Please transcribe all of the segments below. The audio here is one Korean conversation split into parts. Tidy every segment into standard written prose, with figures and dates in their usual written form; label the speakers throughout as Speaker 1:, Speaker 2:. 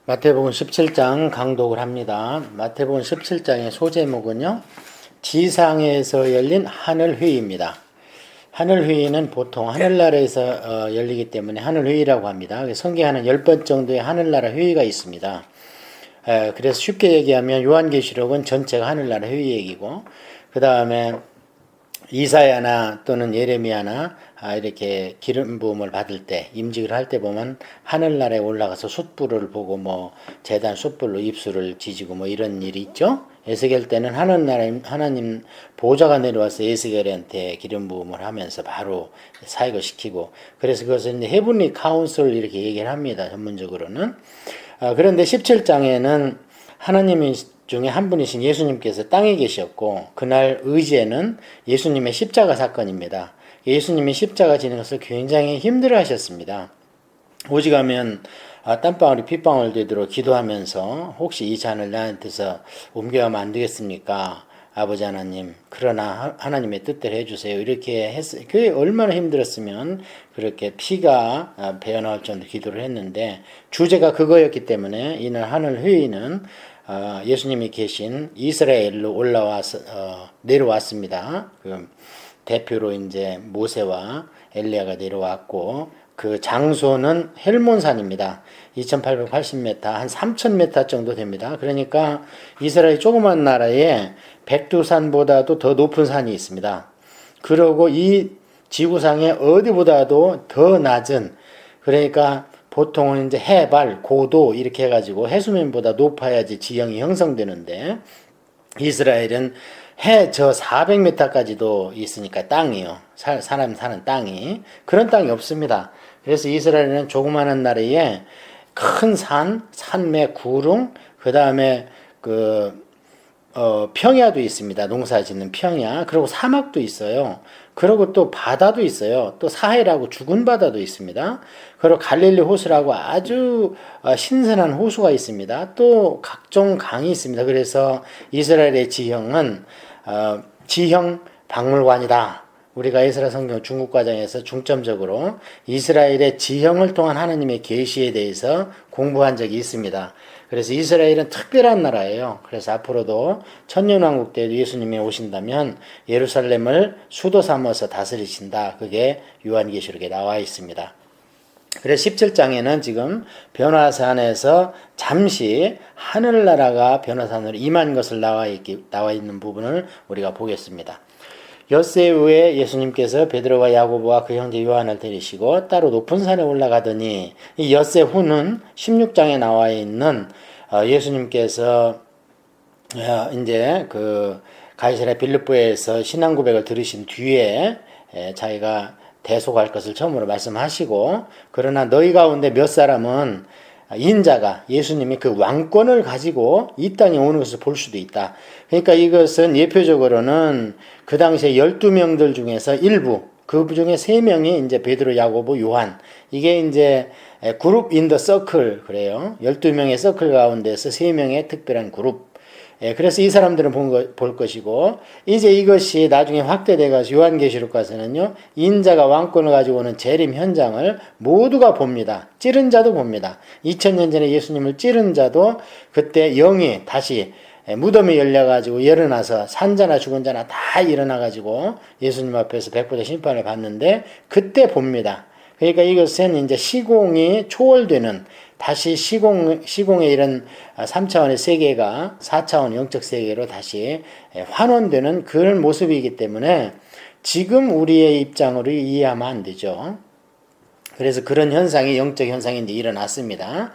Speaker 1: 마태복음 17장 강독을 합니다. 마태복음 17장의 소제목은요, 지상에서 열린 하늘회의입니다. 하늘회의는 보통 하늘나라에서 열리기 때문에 하늘회의라고 합니다. 성경에는 10번 정도의 하늘나라 회의가 있습니다. 그래서 쉽게 얘기하면 요한계시록은 전체가 하늘나라 회의 얘기고, 그 다음에 이사야나 또는 예레미야나 이렇게 기름 부음을 받을 때, 임직을 할 때 보면 하늘나라에 올라가서 숯불을 보고 뭐 제단 숯불로 입술을 지지고 뭐 이런 일이 있죠. 에스겔 때는 하늘나라 하나님 보좌가 내려와서 에스겔한테 기름 부음을 하면서 바로 사역을 시키고, 그래서 그것을 이제 헤븐리 카운슬 이렇게 얘기를 합니다. 전문적으로는. 그런데 17장에는 하나님이 중에 한 분이신 예수님께서 땅에 계셨고, 그날 의제는 예수님의 십자가 사건입니다. 예수님이 십자가 지는 것을 굉장히 힘들어 하셨습니다. 오직하면 땀방울이 핏방울 되도록 기도하면서 혹시 이 잔을 나한테서 옮겨가면 안 되겠습니까? 아버지 하나님, 그러나 하나님의 뜻대로 해주세요. 이렇게 했어요. 그게 얼마나 힘들었으면 그렇게 피가 배어나올 정도로 기도를 했는데, 주제가 그거였기 때문에 이날 하늘 회의는 예수님이 계신 이스라엘로 내려왔습니다. 그 대표로 이제 모세와 엘리야가 내려왔고, 그 장소는 헬몬산입니다. 2880m, 한 3000m 정도 됩니다. 그러니까 이스라엘 조그만 나라에 백두산보다도 더 높은 산이 있습니다. 그리고 이 지구상에 어디보다도 더 낮은, 그러니까 보통은 이제 해발, 고도 이렇게 해가지고 해수면보다 높아야지 지형이 형성되는데, 이스라엘은 해 저 400m까지도 있으니까 땅이요. 사람 사는 땅이. 그런 땅이 없습니다. 그래서 이스라엘은 조그마한 나라에 큰 산맥, 구릉, 그 다음에 평야도 있습니다. 농사 짓는 평야. 그리고 사막도 있어요. 그리고 또 바다도 있어요. 또 사해라고 죽은 바다도 있습니다. 그리고 갈릴리 호수라고 아주 신선한 호수가 있습니다. 또 각종 강이 있습니다. 그래서 이스라엘의 지형은 지형 박물관이다. 우리가 이스라엘 성경 중국 과정에서 중점적으로 이스라엘의 지형을 통한 하나님의 계시에 대해서 공부한 적이 있습니다. 그래서 이스라엘은 특별한 나라예요. 그래서 앞으로도 천년왕국 때 예수님이 오신다면 예루살렘을 수도 삼아서 다스리신다. 그게 요한계시록에 나와 있습니다. 그래서 17장에는 지금 변화산에서 잠시 하늘나라가 변화산으로 임한 것을 나와 있는 부분을 우리가 보겠습니다. 엿새 후에 예수님께서 베드로와 야고보와 그 형제 요한을 데리시고 따로 높은 산에 올라가더니, 이 엿새 후는 16장에 나와 있는 예수님께서 이제 그 가이사랴 빌립보에서 신앙 고백을 들으신 뒤에 자기가 대속할 것을 처음으로 말씀하시고, 그러나 너희 가운데 몇 사람은 인자가 예수님이 그 왕권을 가지고 이 땅에 오는 것을 볼 수도 있다. 그러니까 이것은 예표적으로는 그 당시에 12명들 중에서 일부, 그 중에 3명이 이제 베드로, 야고보, 요한. 이게 이제 그룹 인 더 서클 그래요. 12명의 서클 가운데서 3명의 특별한 그룹. 그래서 이 사람들은 볼 것이고, 이제 이것이 나중에 확대돼가지고 요한계시록 가서는요, 인자가 왕권을 가지고 오는 재림 현장을 모두가 봅니다. 찌른 자도 봅니다. 2000년 전에 예수님을 찌른 자도 그때 영이 다시 무덤이 열려가지고 일어나서 산자나 죽은 자나 다 일어나가지고 예수님 앞에서 백보자 심판을 받는데 그때 봅니다. 그러니까 이것은 이제 시공이 초월되는, 다시 시공의 이런 3차원의 세계가 4차원 영적 세계로 다시 환원되는 그런 모습이기 때문에 지금 우리의 입장으로 이해하면 안 되죠. 그래서 그런 현상이, 영적 현상이 이제 일어났습니다.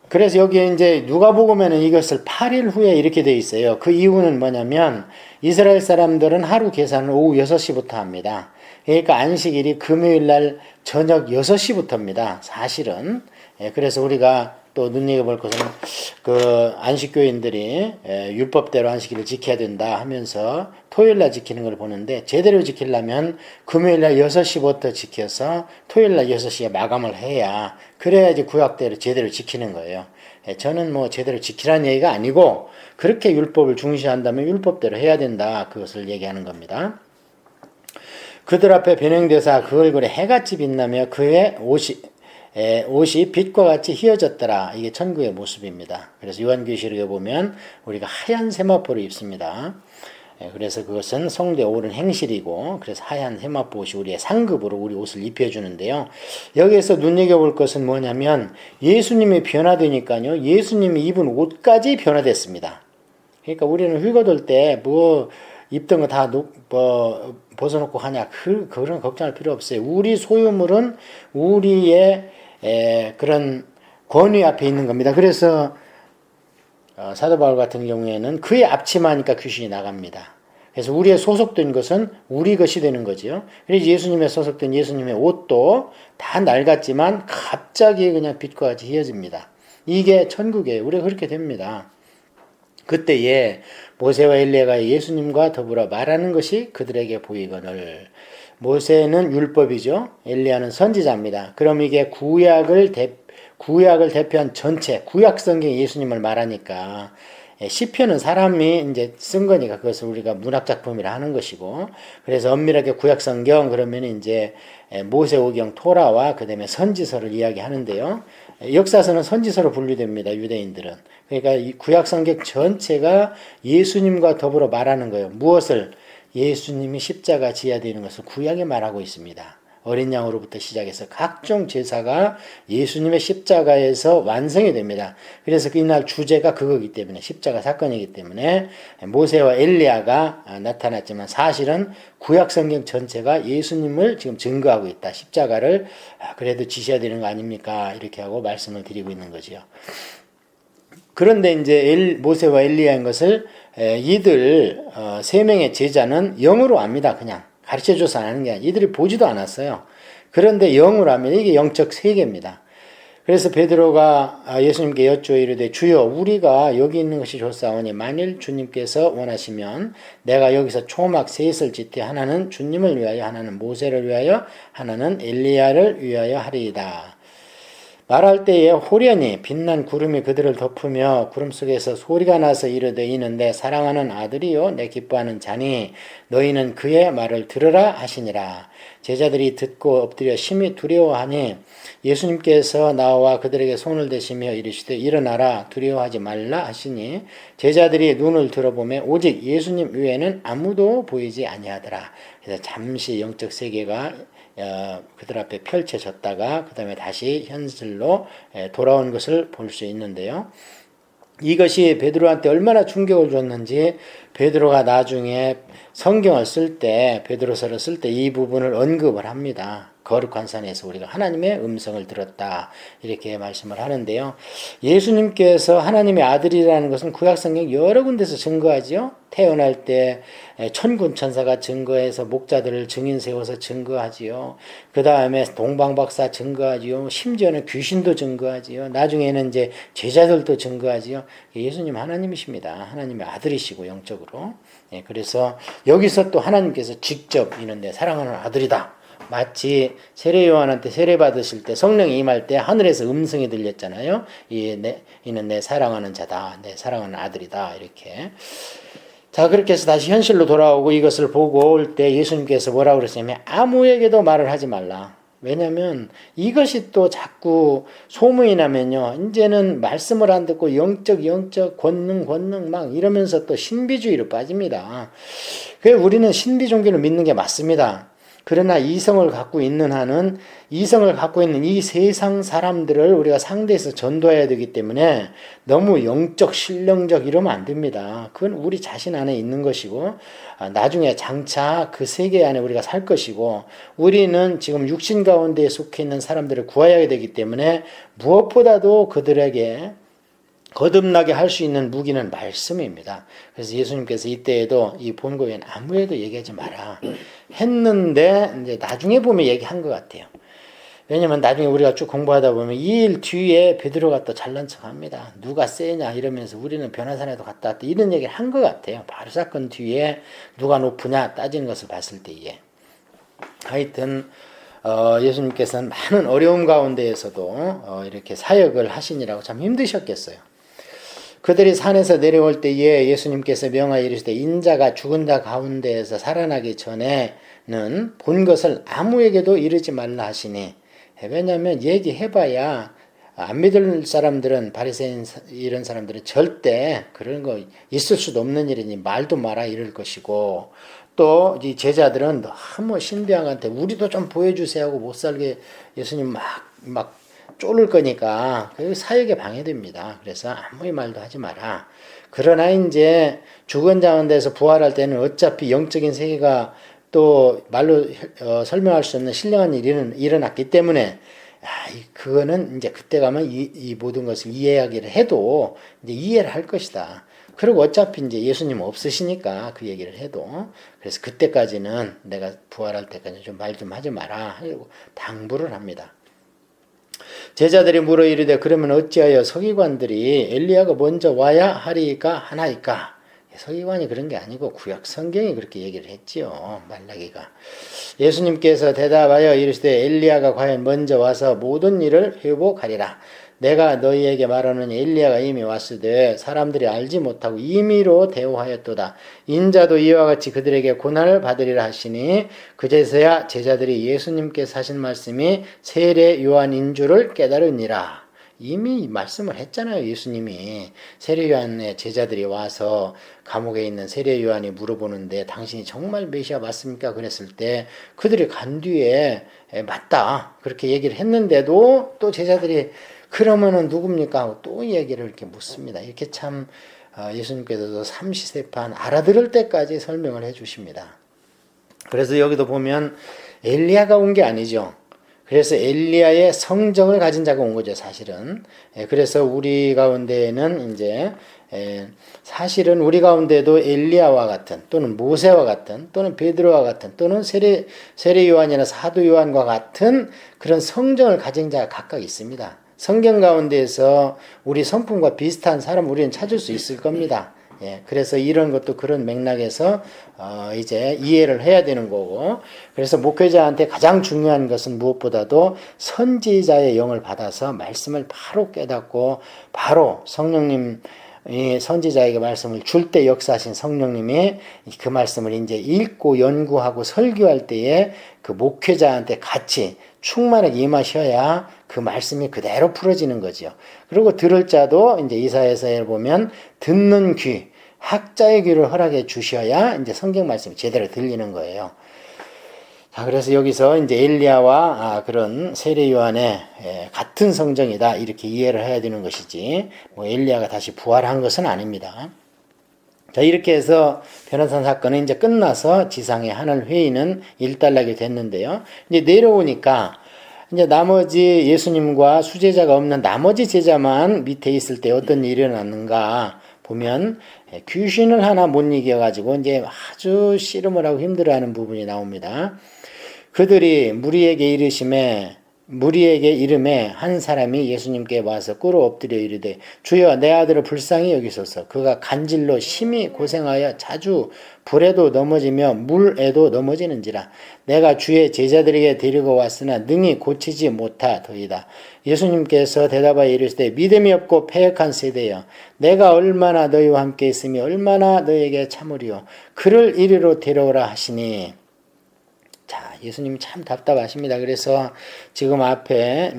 Speaker 1: 그래서 여기에 이제 누가복음에는 이것을 8일 후에 이렇게 돼 있어요. 그 이유는 뭐냐면 이스라엘 사람들은 하루 계산을 오후 6시부터 합니다. 그러니까 안식일이 금요일 날 저녁 6시부터입니다. 사실은. 그래서 우리가 또 눈여겨볼 것은 그 안식교인들이 율법대로 안식일을 지켜야 된다 하면서 토요일 날 지키는 걸 보는데, 제대로 지키려면 금요일 날 6시부터 지켜서 토요일 날 6시에 마감을 해야, 그래야지 구약대로 제대로 지키는 거예요. 저는 뭐 제대로 지키라는 얘기가 아니고, 그렇게 율법을 중시한다면 율법대로 해야 된다, 그것을 얘기하는 겁니다. 그들 앞에 변형되사 그 얼굴에 해같이 빛나며 그의 옷이 옷이 빛과 같이 휘어졌더라. 이게 천국의 모습입니다. 그래서 요한계시록에 보면 우리가 하얀 세마포를 입습니다. 그래서 그것은 성도에 오른 행실이고, 그래서 하얀 세마포 옷이 우리의 상급으로 우리 옷을 입혀주는데요. 여기에서 눈여겨볼 것은 뭐냐면 예수님이 변화되니까요, 예수님이 입은 옷까지 변화됐습니다. 그러니까 우리는 휘거들 때 뭐 입던 거 다 벗어놓고 하냐, 그런 걱정할 필요 없어요. 우리 소유물은 우리의 그런 권위 앞에 있는 겁니다. 그래서 사도 바울 같은 경우에는 그의 앞치마니까 귀신이 나갑니다. 그래서 우리의 소속된 것은 우리 것이 되는 거지요. 그래서 예수님의 소속된 예수님의 옷도 다 낡았지만 갑자기 그냥 빛과 같이 휘어집니다. 이게 천국이에요. 우리가 그렇게 됩니다. 그때에 모세와 엘리야가 예수님과 더불어 말하는 것이 그들에게 보이거늘. 모세는 율법이죠. 엘리야는 선지자입니다. 그럼 이게 구약을 대표한 전체 구약 성경이 예수님을 말하니까, 시편은 사람이 이제 쓴 거니까 그것을 우리가 문학 작품이라 하는 것이고, 그래서 엄밀하게 구약 성경 그러면 이제 모세오경 토라와 그다음에 선지서를 이야기하는데요. 역사서는 선지서로 분류됩니다. 유대인들은. 그러니까 이 구약 성경 전체가 예수님과 더불어 말하는 거예요. 무엇을? 예수님이 십자가 지어야 되는 것을 구약에 말하고 있습니다. 어린 양으로부터 시작해서 각종 제사가 예수님의 십자가에서 완성이 됩니다. 그래서 이날 주제가 그거기 때문에, 십자가 사건이기 때문에 모세와 엘리야가 나타났지만 사실은 구약 성경 전체가 예수님을 지금 증거하고 있다. 십자가를 그래도 지셔야 되는 거 아닙니까? 이렇게 하고 말씀을 드리고 있는 거지요. 그런데 이제 모세와 엘리야인 것을 이들 세 명의 제자는 영으로 압니다. 그냥 가르쳐줘서 안 하는 게 아니라 이들이 보지도 않았어요. 그런데 영으로 하면 이게 영적 세계입니다. 그래서 베드로가 예수님께 여쭈어 이르되 주여 우리가 여기 있는 것이 좋사오니 만일 주님께서 원하시면 내가 여기서 초막 셋을 짓되 하나는 주님을 위하여 하나는 모세를 위하여 하나는 엘리야를 위하여 하리이다. 말할 때에 호련히 빛난 구름이 그들을 덮으며 구름 속에서 소리가 나서 이르되 이는 내 사랑하는 아들이요 내 기뻐하는 자니 너희는 그의 말을 들으라 하시니라. 제자들이 듣고 엎드려 심히 두려워하니 예수님께서 나와 그들에게 손을 대시며 이르시되 일어나라 두려워하지 말라 하시니 제자들이 눈을 들어보매 오직 예수님 외에는 아무도 보이지 아니하더라. 그래서 잠시 영적 세계가 그들 앞에 펼쳐졌다가 그 다음에 다시 현실로 돌아온 것을 볼 수 있는데요. 이것이 베드로한테 얼마나 충격을 줬는지 베드로가 나중에 성경을 쓸 때, 베드로서를 쓸 때 이 부분을 언급을 합니다. 거룩한 산에서 우리가 하나님의 음성을 들었다 이렇게 말씀을 하는데요. 예수님께서 하나님의 아들이라는 것은 구약성경 여러 군데서 증거하지요. 태어날 때 천군 천사가 증거해서 목자들을 증인 세워서 증거하지요. 그 다음에 동방박사 증거하지요. 심지어는 귀신도 증거하지요. 나중에는 이제 제자들도 증거하지요. 예수님 하나님이십니다. 하나님의 아들이시고 영적으로. 그래서 여기서 또 하나님께서 직접 이는 내 사랑하는 아들이다. 마치 세례 요한한테 세례 받으실 때 성령이 임할 때 하늘에서 음성이 들렸잖아요. 이는 내 사랑하는 자다. 내 사랑하는 아들이다. 이렇게. 자, 그렇게 해서 다시 현실로 돌아오고 이것을 보고 올 때 예수님께서 뭐라고 그랬냐면 아무에게도 말을 하지 말라. 왜냐면 이것이 또 자꾸 소문이 나면요. 이제는 말씀을 안 듣고 영적 권능 막 이러면서 또 신비주의로 빠집니다. 그래서 우리는 신비 종교를 믿는 게 맞습니다. 그러나 이성을 갖고 있는 한은 이성을 갖고 있는 이 세상 사람들을 우리가 상대해서 전도해야 되기 때문에 너무 영적, 신령적 이러면 안 됩니다. 그건 우리 자신 안에 있는 것이고 나중에 장차 그 세계 안에 우리가 살 것이고 우리는 지금 육신 가운데 속해 있는 사람들을 구해야 되기 때문에 무엇보다도 그들에게 거듭나게 할 수 있는 무기는 말씀입니다. 그래서 예수님께서 이때에도 이 본고에는 아무에도 얘기하지 마라 했는데 이제 나중에 보면 얘기한 것 같아요. 왜냐면 나중에 우리가 쭉 공부하다 보면 이 일 뒤에 베드로가 또 잘난 척합니다. 누가 세냐 이러면서 우리는 변화산에도 갔다 왔다 이런 얘기를 한 것 같아요. 바로 사건 뒤에 누가 높으냐 따지는 것을 봤을 때에. 하여튼 예수님께서는 많은 어려움 가운데에서도 이렇게 사역을 하시니라고 참 힘드셨겠어요. 그들이 산에서 내려올 때에 예수님께서 명하여 이르시되 인자가 죽은 자 가운데에서 살아나기 전에는 본 것을 아무에게도 이르지 말라 하시니 왜냐하면 얘기해봐야 안 믿을 사람들은 바리새인 이런 사람들은 절대 그런 거 있을 수도 없는 일이니 말도 마라 이럴 것이고 또 이 제자들은 너무 신비한한테 우리도 좀 보여주세요 하고 못 살게 예수님 막 쫄을 거니까 그 사역에 방해됩니다. 그래서 아무 말도 하지 마라. 그러나 이제 죽은 자 가운데서 부활할 때는 어차피 영적인 세계가 또 말로 설명할 수 없는 신령한 일이 일어났기 때문에 그거는 이제 그때 가면 이 모든 것을 이해하기를 해도 이제 이해를 할 것이다. 그리고 어차피 이제 예수님 없으시니까 그 얘기를 해도 그래서 그때까지는 내가 부활할 때까지 좀 말 좀 하지 마라 하고 당부를 합니다. 제자들이 물어 이르되 그러면 어찌하여 서기관들이 엘리야가 먼저 와야 하리까 하나이까? 서기관이 그런 게 아니고 구약 성경이 그렇게 얘기를 했지요. 말라기가. 예수님께서 대답하여 이르시되 엘리야가 과연 먼저 와서 모든 일을 회복하리라. 내가 너희에게 말하는 엘리야가 이미 왔으되 사람들이 알지 못하고 임의로 대우하였도다. 인자도 이와 같이 그들에게 고난을 받으리라 하시니 그제서야 제자들이 예수님께서 하신 말씀이 세례 요한인 줄을 깨달으니라. 이미 말씀을 했잖아요. 예수님이 세례 요한의 제자들이 와서 감옥에 있는 세례 요한이 물어보는데 당신이 정말 메시아 맞습니까? 그랬을 때 그들이 간 뒤에 맞다 그렇게 얘기를 했는데도 또 제자들이 그러면은 누굽니까? 하고 또 얘기를 이렇게 묻습니다. 이렇게 참 예수님께서도 삼시세판 알아들을 때까지 설명을 해 주십니다. 그래서 여기도 보면 엘리야가 온 게 아니죠. 그래서 엘리야의 성정을 가진 자가 온 거죠, 사실은. 그래서 우리 가운데에는 이제 사실은 우리 가운데도 엘리야와 같은 또는 모세와 같은 또는 베드로와 같은 또는 세례 요한이나 사도 요한과 같은 그런 성정을 가진 자가 각각 있습니다. 성경 가운데에서 우리 성품과 비슷한 사람 우리는 찾을 수 있을 겁니다. 그래서 이런 것도 그런 맥락에서 이제 이해를 해야 되는 거고, 그래서 목회자한테 가장 중요한 것은 무엇보다도 선지자의 영을 받아서 말씀을 바로 깨닫고 바로 성령님 이 선지자에게 말씀을 줄 때 역사하신 성령님이 그 말씀을 이제 읽고 연구하고 설교할 때에 그 목회자한테 같이 충만하게 임하셔야 그 말씀이 그대로 풀어지는 거죠. 그리고 들을 자도 이제 이사야서에 보면 듣는 귀, 학자의 귀를 허락해 주셔야 이제 성경 말씀이 제대로 들리는 거예요. 자, 그래서 여기서 이제 엘리야와 그런 세례 요한의 같은 성정이다 이렇게 이해를 해야 되는 것이지 뭐 엘리야가 다시 부활한 것은 아닙니다. 자, 이렇게 해서 변호사 사건은 이제 끝나서 지상의 하늘 회의는 일단락이 됐는데요. 이제 내려오니까 이제 나머지 예수님과 수제자가 없는 나머지 제자만 밑에 있을 때 어떤 일이 일어났는가 보면 귀신을 하나 못 이겨가지고 이제 아주 씨름을 하고 힘들어하는 부분이 나옵니다. 그들이 무리에게 이름에 한 사람이 예수님께 와서 꿇어 엎드려 이르되 주여 내 아들을 불쌍히 여기소서. 그가 간질로 심히 고생하여 자주 불에도 넘어지며 물에도 넘어지는지라. 내가 주의 제자들에게 데리고 왔으나 능히 고치지 못하더이다. 예수님께서 대답하여 이르시되 믿음이 없고 패역한 세대여, 내가 얼마나 너희와 함께 있으며 얼마나 너희에게 참으리요. 그를 이리로 데려오라 하시니. 자, 예수님이 참 답답하십니다. 그래서 지금 앞에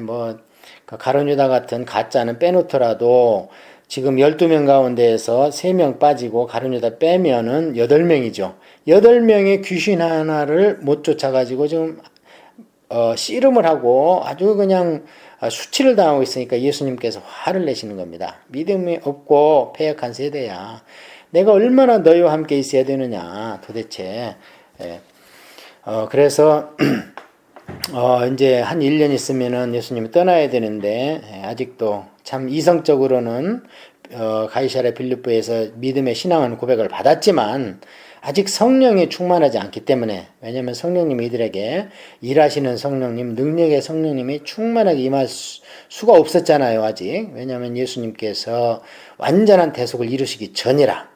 Speaker 1: 가룟 유다 같은 가짜는 빼놓더라도 지금 12명 가운데에서 3명 빠지고 가룟 유다 빼면은 8명이죠. 8명의 귀신 하나를 못 쫓아가지고 지금 씨름을 하고 아주 그냥 수치를 당하고 있으니까 예수님께서 화를 내시는 겁니다. 믿음이 없고 패역한 세대야. 내가 얼마나 너희와 함께 있어야 되느냐 도대체. 그래서 이제 한 1년 있으면은 예수님이 떠나야 되는데 아직도 참 이성적으로는 가이사랴 빌립보에서 믿음의 신앙은 고백을 받았지만 아직 성령이 충만하지 않기 때문에, 왜냐하면 성령님 이들에게 일하시는 성령님, 능력의 성령님이 충만하게 임할 수가 없었잖아요. 아직. 왜냐하면 예수님께서 완전한 대속을 이루시기 전이라.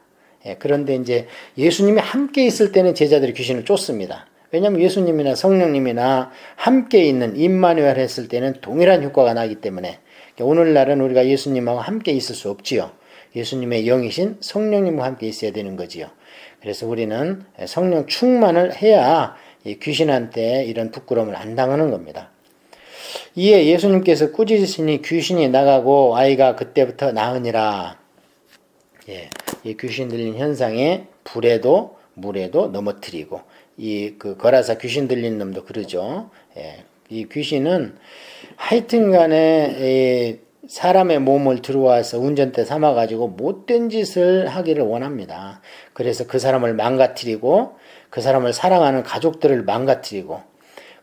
Speaker 1: 그런데 이제 예수님이 함께 있을 때는 제자들이 귀신을 쫓습니다. 왜냐하면 예수님이나 성령님이나 함께 있는 임마누엘 했을 때는 동일한 효과가 나기 때문에 오늘날은 우리가 예수님하고 함께 있을 수 없지요. 예수님의 영이신 성령님과 함께 있어야 되는 거지요. 그래서 우리는 성령 충만을 해야 귀신한테 이런 부끄러움을 안 당하는 겁니다. 이에 예수님께서 꾸짖으시니 귀신이 나가고 아이가 그때부터 나으니라. 예, 이 귀신 들린 현상에 불에도 물에도 넘어뜨리고 그 거라사 귀신 들린 놈도 그러죠. 예, 이 귀신은 하여튼간에 사람의 몸을 들어와서 운전대 삼아가지고 못된 짓을 하기를 원합니다. 그래서 그 사람을 망가뜨리고 그 사람을 사랑하는 가족들을 망가뜨리고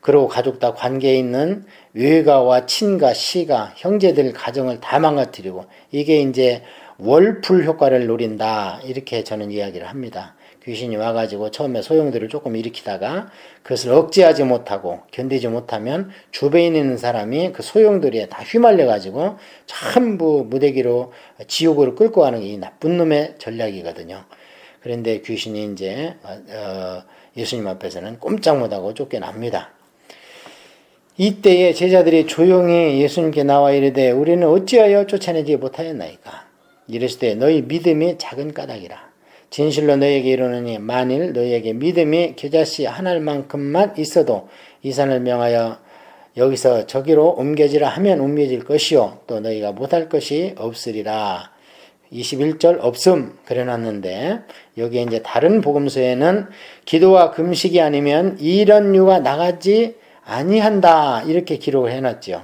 Speaker 1: 그리고 가족과 관계에 있는 외가와 친가, 시가, 형제들 가정을 다 망가뜨리고 이게 이제 월풀 효과를 노린다 이렇게 저는 이야기를 합니다. 귀신이 와가지고 처음에 소용돌이를 조금 일으키다가 그것을 억제하지 못하고 견디지 못하면 주변에 있는 사람이 그 소용돌이에 다 휘말려가지고 전부 무대기로 지옥으로 끌고 가는 게 이 나쁜 놈의 전략이거든요. 그런데 귀신이 이제 예수님 앞에서는 꼼짝 못하고 쫓겨납니다. 이때에 제자들이 조용히 예수님께 나와 이르되 우리는 어찌하여 쫓아내지 못하였나이까. 이랬을 때 너희 믿음이 작은 까닭이라. 진실로 너희에게 이르노니 만일 너희에게 믿음이 겨자씨 하나만큼만 있어도 이 산을 명하여 여기서 저기로 옮겨지라 하면 옮겨질 것이요 또 너희가 못할 것이 없으리라. 21절 없음 그려놨는데 여기에 이제 다른 복음서에는 기도와 금식이 아니면 이런 유가 나가지 아니한다 이렇게 기록을 해놨죠.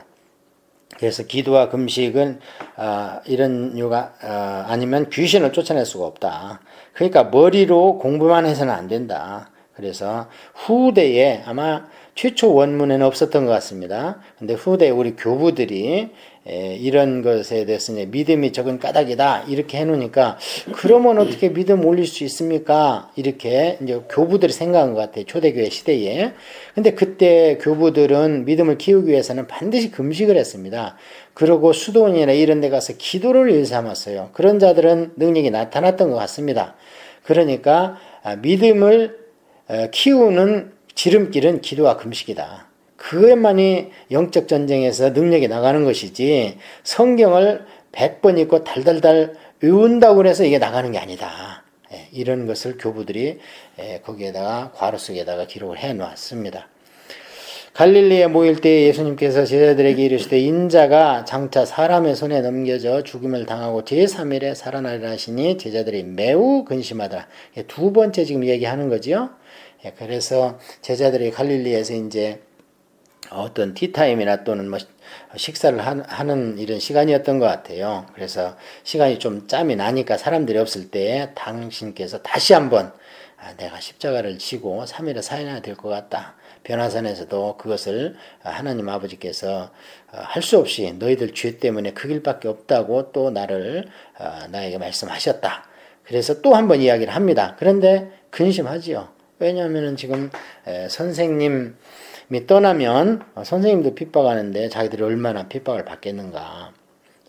Speaker 1: 그래서 기도와 금식은 이런 유가 아니면 귀신을 쫓아낼 수가 없다. 그러니까 머리로 공부만 해서는 안 된다. 그래서 후대에 아마 최초 원문에는 없었던 것 같습니다. 근데 후대에 우리 교부들이 이런 것에 대해서 믿음이 적은 까닭이다 이렇게 해놓으니까 그러면 어떻게 믿음 올릴 수 있습니까? 이렇게 이제 교부들이 생각한 것 같아요. 초대교회 시대에. 근데 그때 교부들은 믿음을 키우기 위해서는 반드시 금식을 했습니다. 그리고 수도원이나 이런 데 가서 기도를 일삼았어요. 그런 자들은 능력이 나타났던 것 같습니다. 그러니까 믿음을 키우는 지름길은 기도와 금식이다. 그것만이 영적 전쟁에서 능력이 나가는 것이지 성경을 100번 읽고 달달달 외운다고 해서 이게 나가는 게 아니다. 이런 것을 교부들이 거기에다가 괄호 속에다가 기록을 해 놓았습니다. 갈릴리에 모일 때 예수님께서 제자들에게 이르시되 인자가 장차 사람의 손에 넘겨져 죽임을 당하고 제3일에 살아나리라 하시니 제자들이 매우 근심하더라. 두 번째 지금 얘기하는 거지요. 그래서 제자들이 갈릴리에서 이제 어떤 티타임이나 또는 뭐 식사를 하는 이런 시간이었던 것 같아요. 그래서 시간이 좀 짬이 나니까 사람들이 없을 때 당신께서 다시 한번 내가 십자가를 지고 3일에 사해야 될 것 같다. 변화산에서도 그것을 하나님 아버지께서 할 수 없이 너희들 죄 때문에 그 길밖에 없다고 또 나에게 말씀하셨다. 그래서 또 한번 이야기를 합니다. 그런데 근심하지요. 왜냐하면 지금 선생님이 떠나면 선생님도 핍박하는데 자기들이 얼마나 핍박을 받겠는가.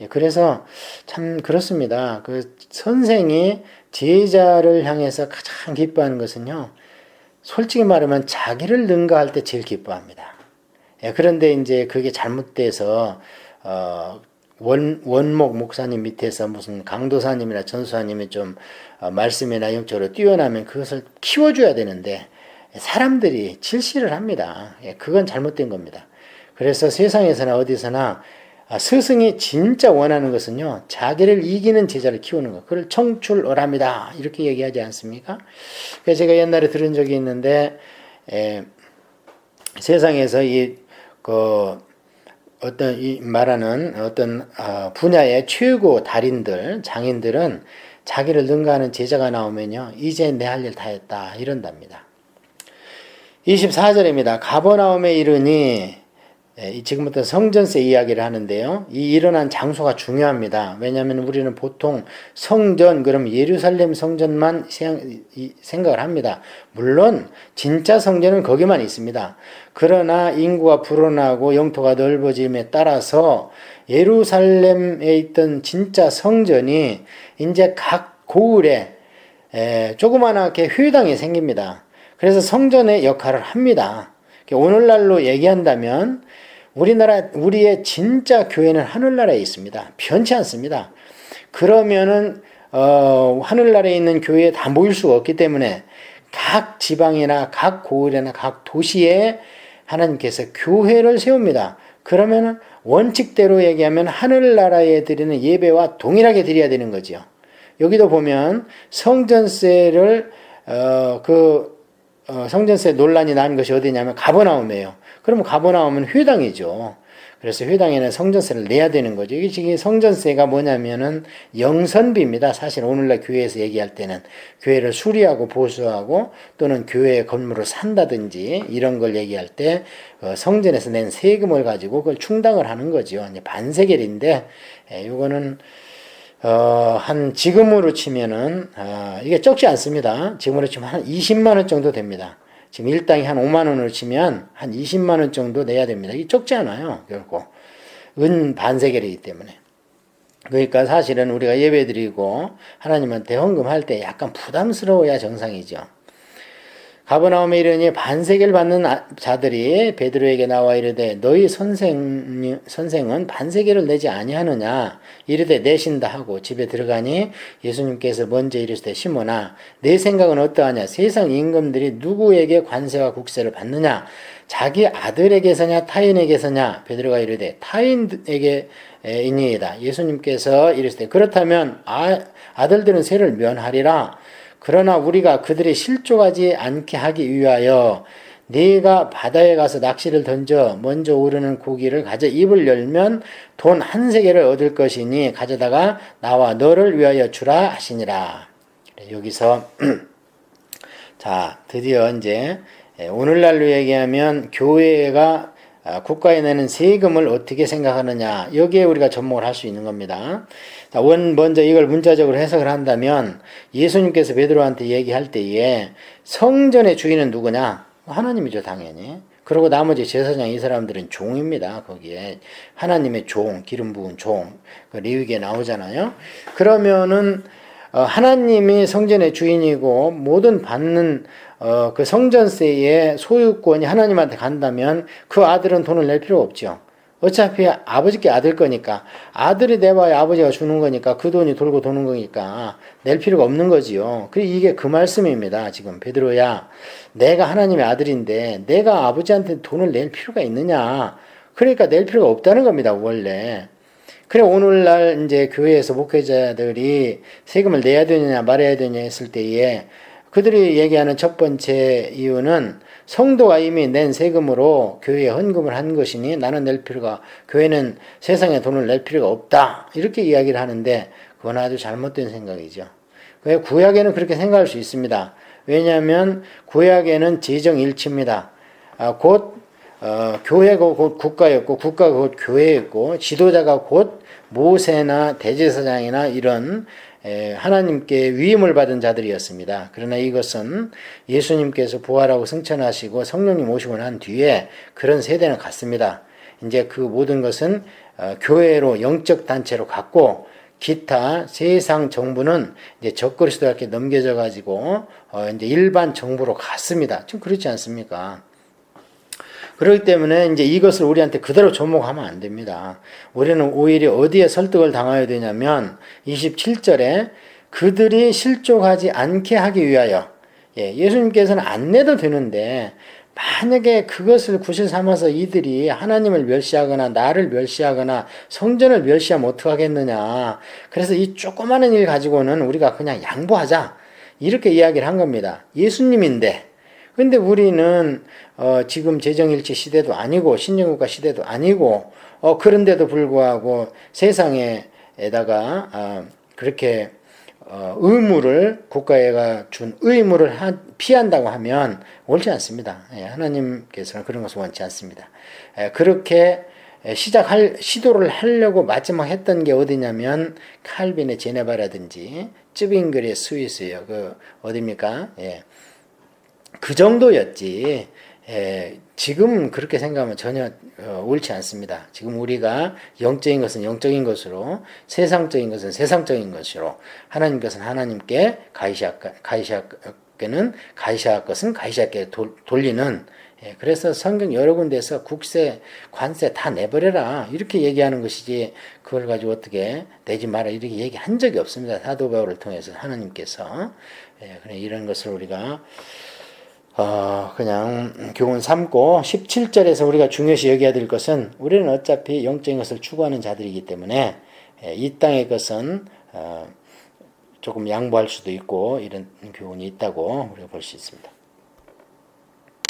Speaker 1: 그래서 참 그렇습니다. 그 선생이 제자를 향해서 가장 기뻐하는 것은요. 솔직히 말하면 자기를 능가할 때 제일 기뻐합니다. 그런데 이제 그게 잘못돼서 원목 목사님 밑에서 무슨 강도사님이나 전수사님이 좀 말씀이나 영적으로 뛰어나면 그것을 키워줘야 되는데 사람들이 질시를 합니다. 그건 잘못된 겁니다. 그래서 세상에서나 어디서나 스승이 진짜 원하는 것은요, 자기를 이기는 제자를 키우는 것. 그걸 청출어람이다. 이렇게 얘기하지 않습니까? 그래서 제가 옛날에 들은 적이 있는데, 세상에서 말하는 어떤 분야의 최고 달인들, 장인들은 자기를 능가하는 제자가 나오면요, 이제 내 할 일 다 했다. 이런답니다. 24절입니다. 가버나움에 이르니, 지금부터 성전세 이야기를 하는데요. 이 일어난 장소가 중요합니다. 왜냐하면 우리는 보통 성전, 그럼 예루살렘 성전만 생각을 합니다. 물론 진짜 성전은 거기만 있습니다. 그러나 인구가 불어나고 영토가 넓어짐에 따라서 예루살렘에 있던 진짜 성전이 이제 각 고을에 조그만하게 회당이 생깁니다. 그래서 성전의 역할을 합니다. 오늘날로 얘기한다면 우리의 진짜 교회는 하늘나라에 있습니다. 변치 않습니다. 그러면은 하늘나라에 있는 교회에 다 모일 수가 없기 때문에 각 지방이나 각 고을이나 각 도시에 하나님께서 교회를 세웁니다. 그러면은 원칙대로 얘기하면 하늘나라에 드리는 예배와 동일하게 드려야 되는 거죠. 여기도 보면 성전세를 성전세 논란이 난 것이 어디냐면 가버나움이에요. 그러면 가버나움은 회당이죠. 그래서 회당에는 성전세를 내야 되는 거죠. 이게 지금 성전세가 뭐냐면은 영선비입니다. 사실 오늘날 교회에서 얘기할 때는 교회를 수리하고 보수하고 또는 교회 건물을 산다든지 이런 걸 얘기할 때 성전에서 낸 세금을 가지고 그걸 충당을 하는 거죠. 이제 반세겔인데 이거는 한 지금으로 치면은 이게 적지 않습니다. 지금으로 치면 한 20만 원 정도 됩니다. 지금 일당이 한 5만 원으로 치면 한 20만 원 정도 내야 됩니다. 이게 적지 않아요. 결국 은 반세겔이기 때문에. 그러니까 사실은 우리가 예배드리고 하나님한테 헌금할 때 약간 부담스러워야 정상이죠. 가버나움에 이르니 반세겔 받는 자들이 베드로에게 나와 이르되 너희 선생은 반세겔을 내지 아니하느냐 이르되 내신다 하고 집에 들어가니 예수님께서 먼저 이르시되 시몬아 내 생각은 어떠하냐 세상 임금들이 누구에게 관세와 국세를 받느냐 자기 아들에게서냐 타인에게서냐 베드로가 이르되 타인에게 이니이다. 예수님께서 이르시되 그렇다면 아들들은 세를 면하리라. 그러나 우리가 그들이 실족하지 않게 하기 위하여 네가 바다에 가서 낚시를 던져 먼저 오르는 고기를 가져 입을 열면 돈 한 세겔을 얻을 것이니 가져다가 나와 너를 위하여 주라 하시니라. 여기서 자 드디어 이제 오늘날로 얘기하면 교회가 국가에 내는 세금을 어떻게 생각하느냐 여기에 우리가 접목을 할 수 있는 겁니다. 먼저 이걸 문자적으로 해석을 한다면 예수님께서 베드로한테 얘기할 때에 성전의 주인은 누구냐? 하나님이죠 당연히. 그리고 나머지 제사장 이 사람들은 종입니다. 거기에 하나님의 종, 기름 부은 종, 레위기에 나오잖아요. 그러면은 하나님이 성전의 주인이고 모든 받는 그 성전세의 소유권이 하나님한테 간다면 그 아들은 돈을 낼 필요 없죠. 어차피 아버지께 아들 거니까 아들이 내봐야 아버지가 주는 거니까 그 돈이 돌고 도는 거니까 낼 필요가 없는 거지요. 그리고 이게 그 말씀입니다. 지금 베드로야 내가 하나님의 아들인데 내가 아버지한테 돈을 낼 필요가 있느냐. 그러니까 낼 필요가 없다는 겁니다. 원래. 그래 오늘날 이제 교회에서 목회자들이 세금을 내야 되느냐 말아야 되느냐 했을 때에 그들이 얘기하는 첫 번째 이유는 성도가 이미 낸 세금으로 교회에 헌금을 한 것이니 나는 낼 필요가 교회는 세상에 돈을 낼 필요가 없다 이렇게 이야기를 하는데 그건 아주 잘못된 생각이죠. 구약에는 그렇게 생각할 수 있습니다. 왜냐하면 구약에는 재정일치입니다. 곧 교회가 곧 국가였고 국가가 곧 교회였고 지도자가 곧 모세나 대제사장이나 이런 하나님께 위임을 받은 자들이었습니다. 그러나 이것은 예수님께서 부활하고 승천하시고 성령님 오시고 난 뒤에 그런 세대는 갔습니다. 이제 그 모든 것은 교회로 영적 단체로 갔고 기타 세상 정부는 이제 적그리스도에게 넘겨져 가지고 이제 일반 정부로 갔습니다. 좀 그렇지 않습니까? 그렇기 때문에 이제 이것을 우리한테 그대로 접목하면 안 됩니다. 우리는 오히려 어디에 설득을 당해야 되냐면 27절에 그들이 실족하지 않게 하기 위하여 예수님께서는 안 내도 되는데 만약에 그것을 구실 삼아서 이들이 하나님을 멸시하거나 나를 멸시하거나 성전을 멸시하면 어떡하겠느냐. 그래서 이 조그마한 일 가지고는 우리가 그냥 양보하자. 이렇게 이야기를 한 겁니다. 예수님인데 근데 우리는 지금 재정일치 시대도 아니고 신정국가 시대도 아니고 그런데도 불구하고 세상에다가 그렇게 의무를 국가가 준 의무를 피한다고 하면 옳지 않습니다. 하나님께서는 그런 것을 원치 않습니다. 그렇게 시도를 하려고 마지막 했던 게 어디냐면 칼빈의 제네바라든지 쯔빙글의 스위스요. 그 어디입니까? 그 정도였지. 지금 그렇게 생각하면 전혀 옳지 않습니다. 지금 우리가 영적인 것은 영적인 것으로, 세상적인 것은 세상적인 것으로, 하나님께서는 하나님께, 가이샤께는 가이샤 것은 가이샤께 돌리는. 그래서 성경 여러 군데에서 국세, 관세 다 내버려라 이렇게 얘기하는 것이지 그걸 가지고 어떻게 내지 마라 이렇게 얘기한 적이 없습니다. 사도 바울을 통해서 하나님께서. 그래 이런 것을 우리가 그냥 교훈 삼고 17절에서 우리가 중요시 여겨야 될 것은 우리는 어차피 영적인 것을 추구하는 자들이기 때문에 이 땅의 것은 조금 양보할 수도 있고 이런 교훈이 있다고 우리가 볼 수 있습니다.